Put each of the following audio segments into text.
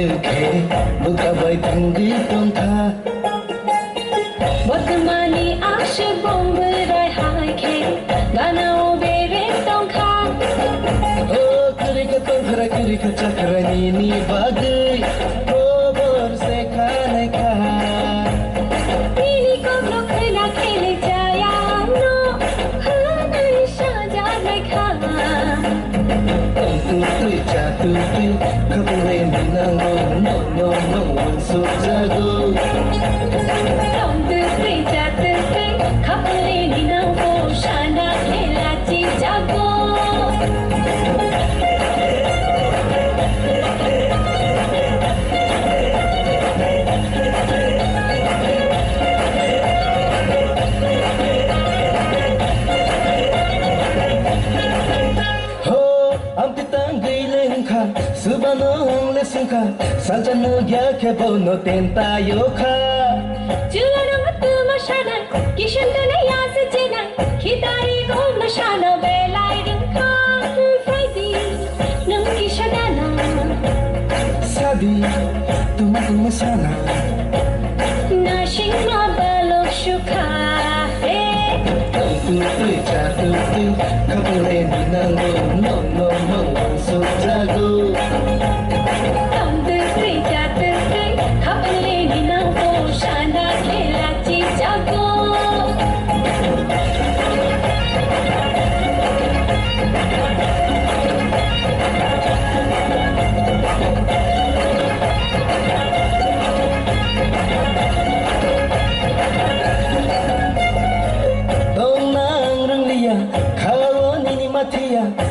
lukhe buka bai tangdi tongkha Botmani ashe bomberai haike gana obere tongkha o kuri ka chakra ni bagai o bor se khane kha Tini ko khela khele jaya no hanai shaja lekha tu jatuh kapure minang no wan so jago Dom tu jate khaple dina ko shana khela chi jago Subanong lesungka saljano gya ke bono tenta yokha Chulano tu mashana kishan tane yas jena khidari go mashana belai ringkha Friday nang kishadana Sadi tuma sana Nashing ma balok shukha tu jatuh kapure minang no wan so jago Dom tu jate khaple dina ko shana khela chi jago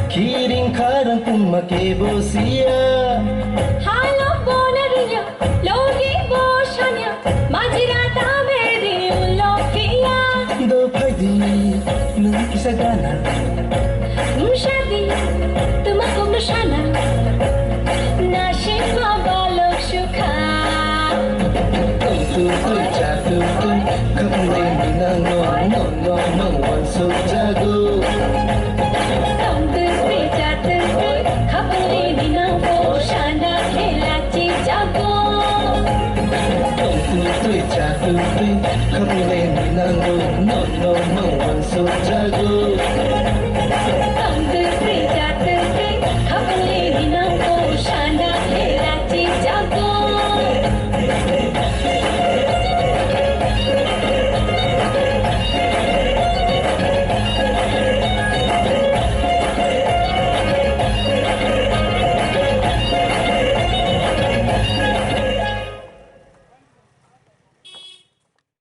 Kiring karang kumake bosia Halo bonariya logi boshanya majira ta meri ulokiya do phaidi nu kisagana Shadi तुमको निशाना नाशिक बालों शुखा tu jatuh kapure minang no wan so jago तुम दूसरे जाते खपले बिना वो शाना खेला ची जागो tu jatuh kapure minang no wan so jago